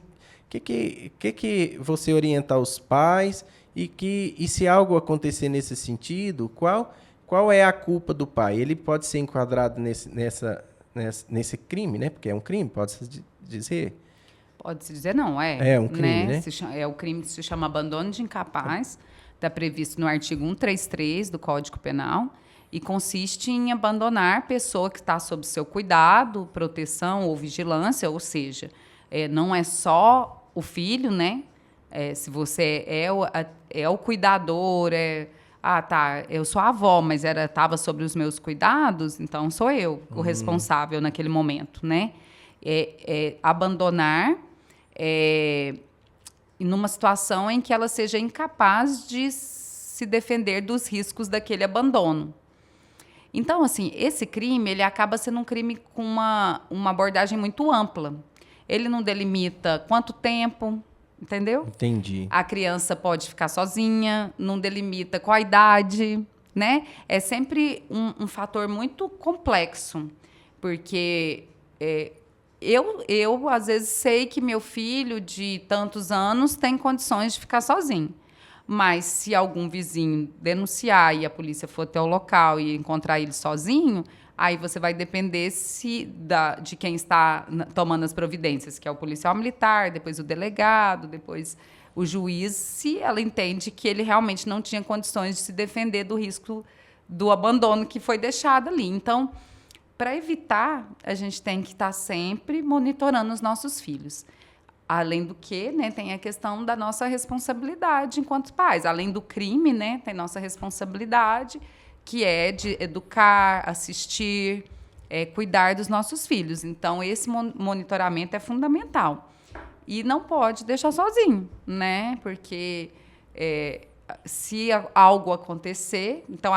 que você orienta os pais e se algo acontecer nesse sentido, qual é a culpa do pai? Ele pode ser enquadrado nesse crime, né? Porque é um crime, pode-se dizer? Pode-se dizer não, É um crime, né? É o crime que se chama abandono de incapaz, está previsto no artigo 133 do Código Penal, e consiste em abandonar a pessoa que está sob seu cuidado, proteção ou vigilância, ou seja, não é só o filho, né? Se você é o cuidador, eu sou a avó, mas estava sob os meus cuidados, então sou eu o responsável naquele momento, né? Abandonar numa situação em que ela seja incapaz de se defender dos riscos daquele abandono. Então, assim, esse crime ele acaba sendo um crime com uma abordagem muito ampla. Ele não delimita quanto tempo, entendeu? Entendi. A criança pode ficar sozinha, não delimita qual a idade, né? É sempre um fator muito complexo, porque eu, às vezes, sei que meu filho de tantos anos tem condições de ficar sozinho. Mas se algum vizinho denunciar e a polícia for até o local e encontrar ele sozinho, aí você vai depender de quem está tomando as providências, que é o policial militar, depois o delegado, depois o juiz, se ela entende que ele realmente não tinha condições de se defender do risco do abandono que foi deixado ali. Então, para evitar, a gente tem que estar sempre monitorando os nossos filhos. Além do que, né, tem a questão da nossa responsabilidade enquanto pais. Além do crime, né, tem nossa responsabilidade, que é de educar, assistir, cuidar dos nossos filhos. Então, esse monitoramento é fundamental. E não pode deixar sozinho, né? Porque se algo acontecer... Então,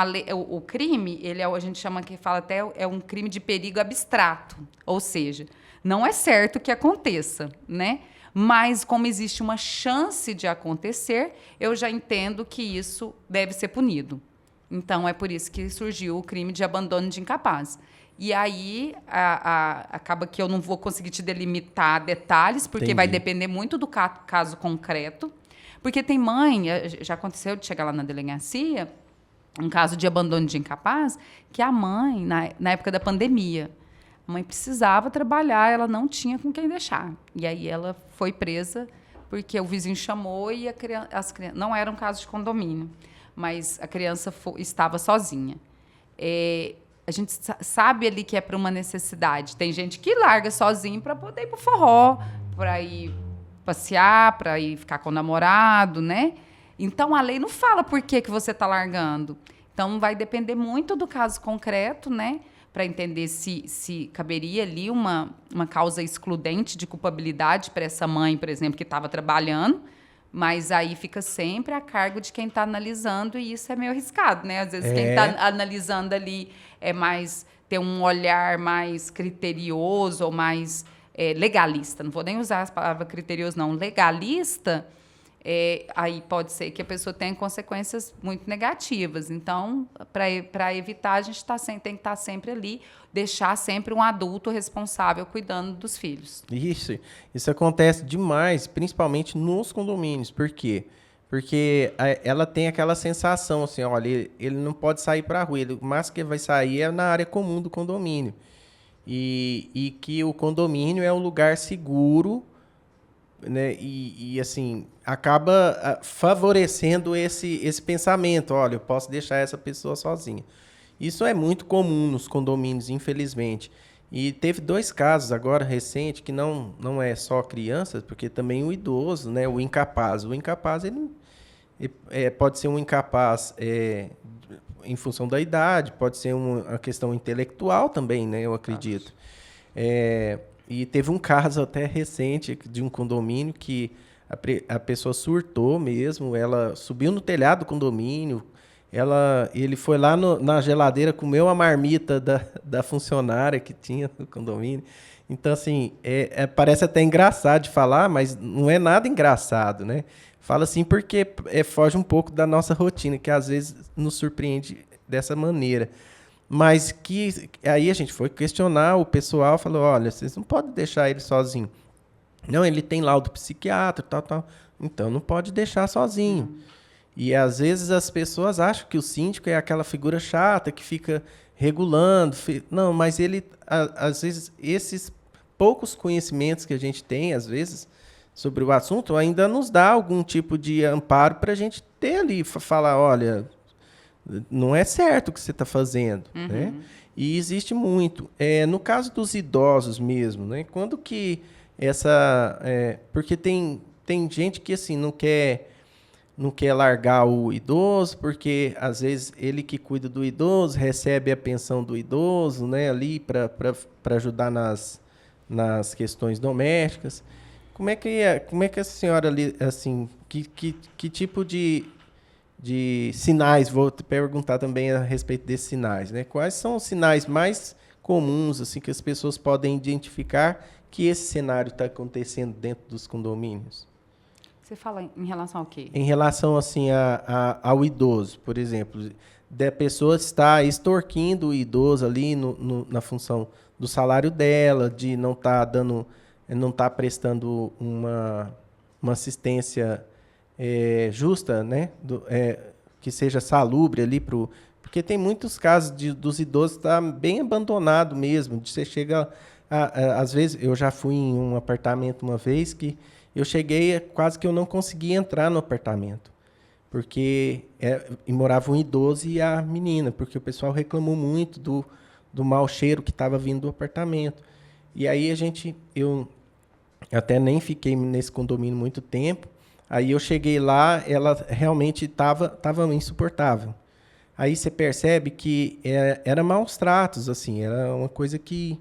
o crime, a gente fala até, é um crime de perigo abstrato. Ou seja, não é certo que aconteça, né? Mas, como existe uma chance de acontecer, eu já entendo que isso deve ser punido. Então, é por isso que surgiu o crime de abandono de incapaz. E aí, acaba que eu não vou conseguir te delimitar detalhes, porque Entendi. Vai depender muito do caso concreto. Porque tem mãe, já aconteceu de chegar lá na delegacia, um caso de abandono de incapaz, que a mãe, na época da pandemia, a mãe precisava trabalhar, ela não tinha com quem deixar. E aí ela foi presa porque o vizinho chamou e as crianças... Não era um caso de condomínio, mas a criança estava sozinha. A gente sabe ali que é para uma necessidade. Tem gente que larga sozinho para poder ir para o forró, para ir passear, para ir ficar com o namorado, né? Então, a lei não fala por que você está largando. Então, vai depender muito do caso concreto, né? Para entender se caberia ali uma causa excludente de culpabilidade para essa mãe, por exemplo, que estava trabalhando, mas aí fica sempre a cargo de quem está analisando, e isso é meio arriscado, né? Às vezes quem está analisando ali tem um olhar mais criterioso ou mais legalista. Não vou nem usar a palavra criterioso, não. Legalista, aí pode ser que a pessoa tenha consequências muito negativas. Então, para evitar, a gente tem que estar sempre ali, deixar sempre um adulto responsável cuidando dos filhos. Isso acontece demais, principalmente nos condomínios. Por quê? Porque ela tem aquela sensação assim, olha, ele não pode sair para a rua, o máximo que ele vai sair é na área comum do condomínio. E que o condomínio é um lugar seguro, né? E assim, acaba favorecendo esse pensamento, olha, eu posso deixar essa pessoa sozinha. Isso é muito comum nos condomínios, infelizmente. E teve 2 casos agora recentes, que não é só crianças, porque também o idoso, né? O incapaz. O incapaz, ele pode ser um incapaz em função da idade, pode ser uma questão intelectual também, né? Eu acredito. E teve um caso até recente de um condomínio que a pessoa surtou mesmo, ela subiu no telhado do condomínio, ele foi lá na geladeira, comeu a marmita da funcionária que tinha no condomínio. Então, assim, parece até engraçado de falar, mas não é nada engraçado, né? Fala assim porque foge um pouco da nossa rotina, que às vezes nos surpreende dessa maneira. Mas que aí a gente foi questionar o pessoal, falou, olha, vocês não podem deixar ele sozinho. Não, ele tem laudo psiquiatra, tal. Então, não pode deixar sozinho. E, às vezes, as pessoas acham que o síndico é aquela figura chata que fica regulando. Não, mas ele, às vezes, esses poucos conhecimentos que a gente tem, às vezes, sobre o assunto, ainda nos dá algum tipo de amparo para a gente ter ali, falar, olha, não é certo o que você está fazendo, né? E existe muito. No caso dos idosos mesmo, né? Quando que porque tem gente que assim não quer largar o idoso, porque às vezes ele que cuida do idoso recebe a pensão do idoso, né? Ali para ajudar nas questões domésticas. Como é que a senhora ali, assim, que tipo de sinais, vou te perguntar também a respeito desses sinais, né? Quais são os sinais mais comuns assim, que as pessoas podem identificar que esse cenário está acontecendo dentro dos condomínios? Você fala em relação ao quê? Em relação assim, ao idoso, por exemplo, da pessoa estar extorquindo o idoso ali na função do salário dela, de não estar prestando uma assistência justa, né? Que seja salubre ali porque tem muitos casos dos idosos estar bem abandonado mesmo. Você chega às vezes, eu já fui em um apartamento uma vez que eu cheguei, quase que eu não conseguia entrar no apartamento, porque morava um idoso e a menina, porque o pessoal reclamou muito do mau cheiro que estava vindo do apartamento. E aí eu até nem fiquei nesse condomínio muito tempo. Aí eu cheguei lá, ela realmente estava insuportável. Aí você percebe que era maus tratos, assim, era uma coisa que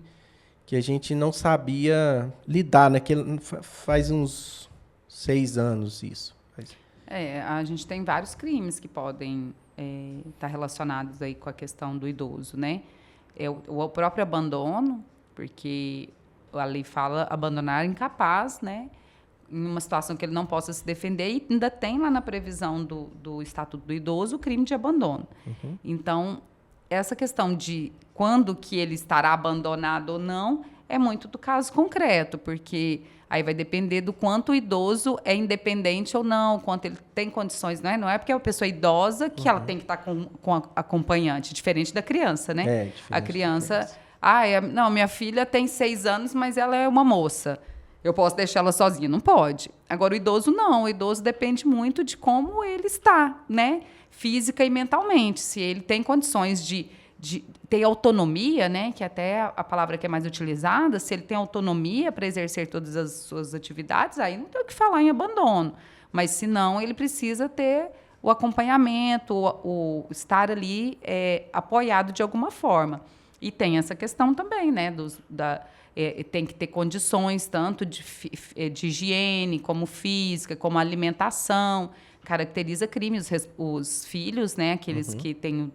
a gente não sabia lidar. Faz uns 6 anos isso. A gente tem vários crimes que podem estar relacionados aí com a questão do idoso, né? O próprio abandono, porque a lei fala abandonar incapaz, né? Em uma situação que ele não possa se defender, e ainda tem lá na previsão do Estatuto do Idoso o crime de abandono. Então, essa questão de quando que ele estará abandonado ou não é muito do caso concreto, porque aí vai depender do quanto o idoso é independente ou não, quanto ele tem condições, né? Não é porque é uma pessoa idosa que ela tem que estar com acompanhante, diferente da criança, né? A criança... não, minha filha tem 6 anos, mas ela é uma moça. Eu posso deixar ela sozinha? Não pode. Agora, o idoso não. O idoso depende muito de como ele está, né? Física e mentalmente. Se ele tem condições de ter autonomia, né? Que até a palavra que é mais utilizada, se ele tem autonomia para exercer todas as suas atividades, aí não tem o que falar em abandono. Mas, se não, ele precisa ter o acompanhamento, o estar ali apoiado de alguma forma. E tem essa questão também, né? Tem que ter condições tanto de higiene, como física, como alimentação. Caracteriza crime os filhos, né? Aqueles que têm...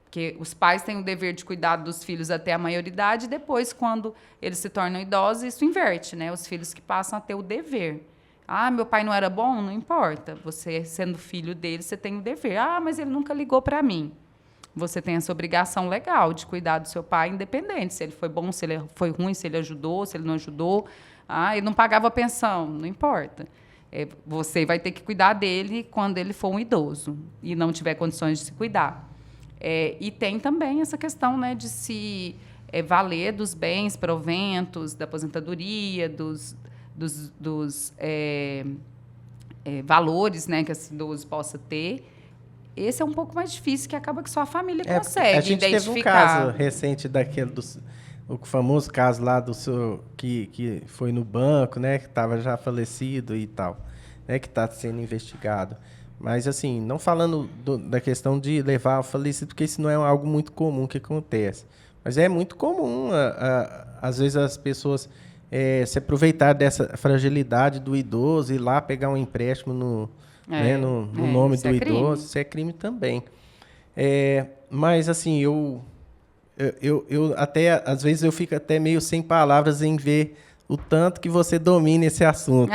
Porque os pais têm o dever de cuidar dos filhos até a maioridade, e depois, quando eles se tornam idosos, isso inverte, né? Os filhos que passam a ter o dever. Ah, meu pai não era bom? Não importa. Você, sendo filho dele, você tem o dever. Ah, mas ele nunca ligou para mim. Você tem essa obrigação legal de cuidar do seu pai, independente se ele foi bom, se ele foi ruim, se ele ajudou, se ele não ajudou. Ah, ele não pagava pensão, não importa. Você vai ter que cuidar dele quando ele for um idoso e não tiver condições de se cuidar. E tem também essa questão, né, de se valer dos bens, proventos, da aposentadoria, dos valores, né, que esse idoso possa ter. Esse é um pouco mais difícil, que acaba que só a família consegue a gente identificar. teve um caso recente daquele o famoso caso lá do senhor que foi no banco, né, que estava já falecido e tal, né, que está sendo investigado. Mas, assim, não falando da questão de levar ao falecido, porque isso não é algo muito comum que acontece. Mas é muito comum, às vezes, as pessoas se aproveitar dessa fragilidade do idoso e ir lá pegar um empréstimo no nome do idoso. Isso é crime também. Mas, assim, eu até, às vezes, eu fico até meio sem palavras em ver o tanto que você domina esse assunto.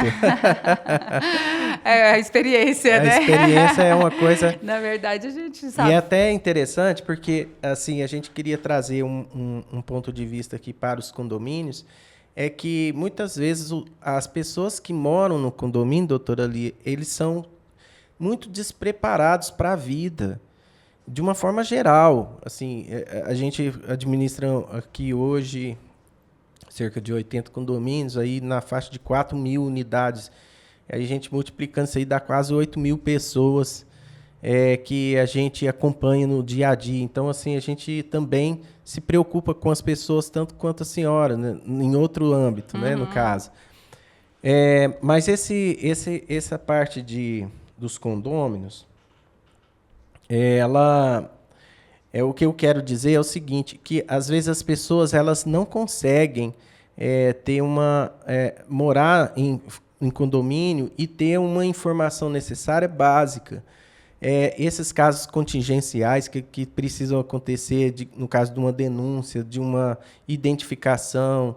A experiência, né? A experiência é uma coisa... Na verdade, a gente sabe. E é até interessante porque, assim, a gente queria trazer um ponto de vista aqui para os condomínios, é que, muitas vezes, as pessoas que moram no condomínio, doutora Lia, eles são muito despreparados para a vida, de uma forma geral. Assim, a gente administra aqui hoje cerca de 80 condomínios, aí na faixa de 4.000 unidades. Aí a gente multiplicando isso aí dá quase 8.000 pessoas que a gente acompanha no dia a dia. Então, assim, a gente também se preocupa com as pessoas tanto quanto a senhora, né? Em outro âmbito, né, no caso. Mas essa parte dos condôminos, o que eu quero dizer é o seguinte, que às vezes as pessoas elas não conseguem morar em condomínio e ter uma informação necessária básica. Esses casos contingenciais que precisam acontecer, no caso de uma denúncia, de uma identificação,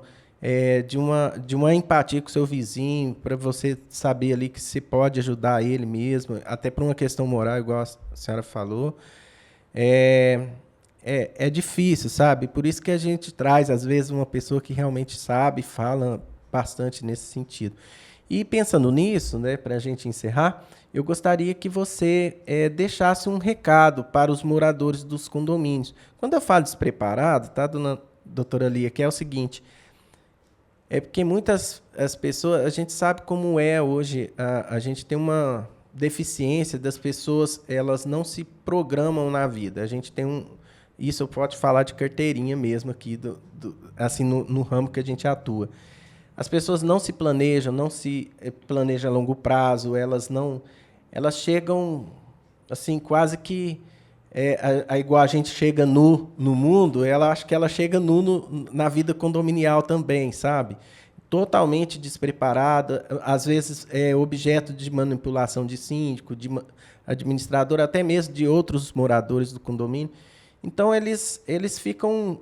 de uma empatia com o seu vizinho, para você saber ali que você pode ajudar ele mesmo, até por uma questão moral, igual a senhora falou. É difícil, sabe? Por isso que a gente traz, às vezes, uma pessoa que realmente sabe, fala bastante nesse sentido. E pensando nisso, né, para a gente encerrar, eu gostaria que você deixasse um recado para os moradores dos condomínios. Quando eu falo despreparado, tá, doutora Lia, que é o seguinte, porque muitas as pessoas, a gente sabe como é hoje, a gente tem uma deficiência das pessoas, elas não se programam na vida. A gente tem isso eu posso falar de carteirinha mesmo aqui, assim, no ramo que a gente atua. As pessoas não se planejam, não se planejam a longo prazo, elas chegam, assim, quase que igual a gente chega nu no mundo, acho que ela chega na vida condominial também, sabe? Totalmente despreparada, às vezes objeto de manipulação de síndico, de administrador, até mesmo de outros moradores do condomínio. Então, eles ficam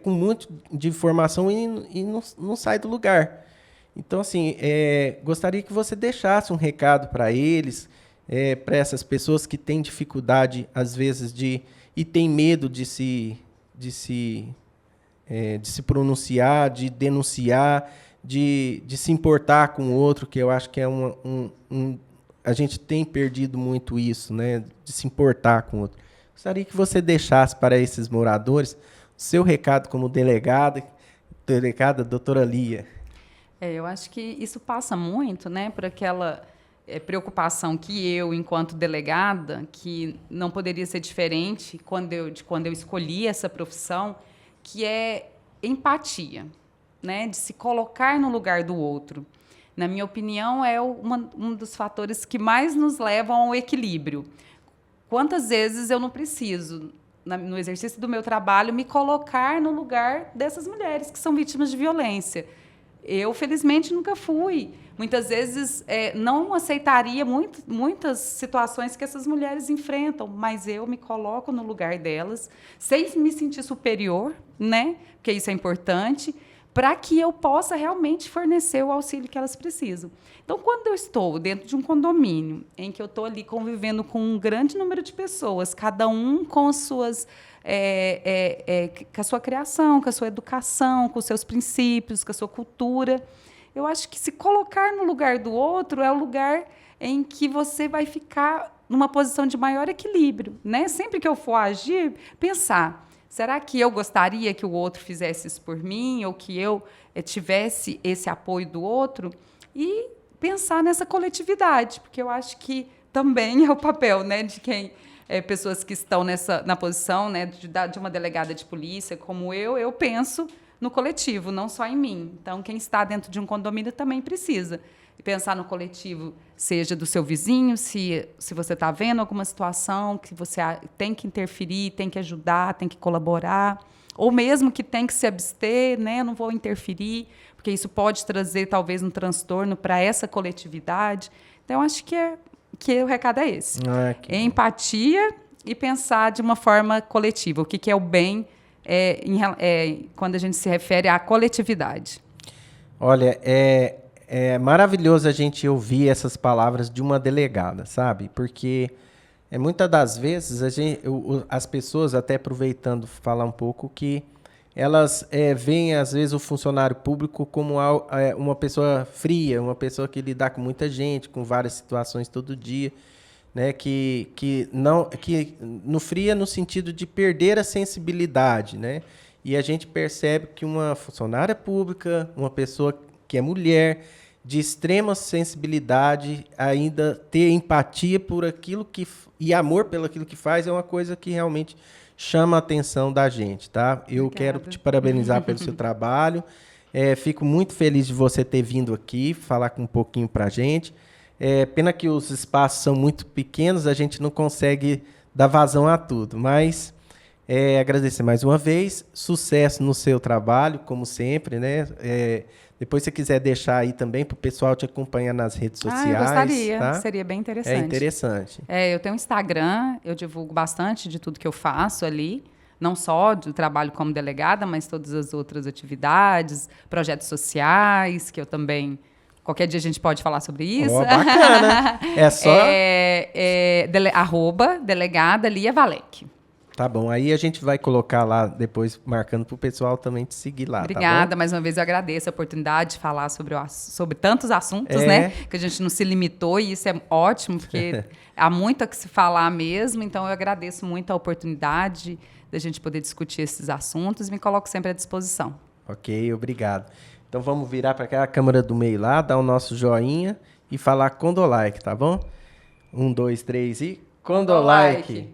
com muito de informação e não sai do lugar. Então, assim, gostaria que você deixasse um recado para eles, para essas pessoas que têm dificuldade, às vezes, e têm medo de se pronunciar, de denunciar, de se importar com o outro, que eu acho que a gente tem perdido muito isso, né, de se importar com o outro. Gostaria que você deixasse para esses moradores o seu recado como delegada, doutora Lia. Eu acho que isso passa muito, né, por aquela preocupação que eu, enquanto delegada, que não poderia ser diferente de quando eu escolhi essa profissão, que é empatia, né, de se colocar no lugar do outro. Na minha opinião, é um dos fatores que mais nos levam ao equilíbrio. Quantas vezes eu não preciso, no exercício do meu trabalho, me colocar no lugar dessas mulheres que são vítimas de violência? Eu, felizmente, nunca fui. Muitas vezes não aceitaria muitas situações que essas mulheres enfrentam, mas eu me coloco no lugar delas, sem me sentir superior, né? Porque isso é importante, para que eu possa realmente fornecer o auxílio que elas precisam. Então, quando eu estou dentro de um condomínio, em que eu estou ali convivendo com um grande número de pessoas, cada um com as suas... com a sua criação, com a sua educação, com os seus princípios, com a sua cultura. Eu acho que se colocar no lugar do outro é o lugar em que você vai ficar numa posição de maior equilíbrio, né? Sempre que eu for agir, pensar, será que eu gostaria que o outro fizesse isso por mim, ou que eu tivesse esse apoio do outro? E pensar nessa coletividade, porque eu acho que também é o papel, né, de quem... pessoas que estão na posição, né, de uma delegada de polícia, como eu penso no coletivo, não só em mim. Então, quem está dentro de um condomínio também precisa pensar no coletivo, seja do seu vizinho, se você está vendo alguma situação que você tem que interferir, tem que ajudar, tem que colaborar, ou mesmo que tem que se abster, né, eu não vou interferir, porque isso pode trazer, talvez, um transtorno para essa coletividade. Então, acho que o recado é esse. Empatia e pensar de uma forma coletiva. O que é o bem quando a gente se refere à coletividade? Olha, é maravilhoso a gente ouvir essas palavras de uma delegada, sabe? Porque muitas das vezes as pessoas, até aproveitando falar um pouco, que elas veem, às vezes, o funcionário público como uma pessoa fria, uma pessoa que lida com muita gente, com várias situações todo dia, né? Que no fria no sentido de perder a sensibilidade, né? E a gente percebe que uma funcionária pública, uma pessoa que é mulher, de extrema sensibilidade, ainda ter empatia por aquilo e amor pelo aquilo que faz, é uma coisa que realmente chama a atenção da gente, tá? Eu quero te parabenizar pelo seu trabalho. Fico muito feliz de você ter vindo aqui falar um pouquinho para a gente. Pena que os espaços são muito pequenos, a gente não consegue dar vazão a tudo, mas agradecer mais uma vez. Sucesso no seu trabalho, como sempre, né? Depois, se você quiser deixar aí também para o pessoal te acompanhar nas redes sociais. Eu gostaria, tá? Seria bem interessante. É interessante. Eu tenho um Instagram, eu divulgo bastante de tudo que eu faço ali, não só do trabalho como delegada, mas todas as outras atividades, projetos sociais, que eu também... Qualquer dia a gente pode falar sobre isso. Bacana. É só... @delegada Lia Valec. Tá bom, aí a gente vai colocar lá depois, marcando para o pessoal também te seguir lá. Obrigada, tá bom? mais uma vez eu agradeço a oportunidade de falar sobre tantos assuntos, né? Que a gente não se limitou, e isso é ótimo, porque há muito a que se falar mesmo, então eu agradeço muito a oportunidade da gente poder discutir esses assuntos e me coloco sempre à disposição. Ok, obrigado. Então vamos virar para aquela câmera do meio lá, dar o nosso joinha e falar Condolike, tá bom? 1, 2, 3 e Condolike.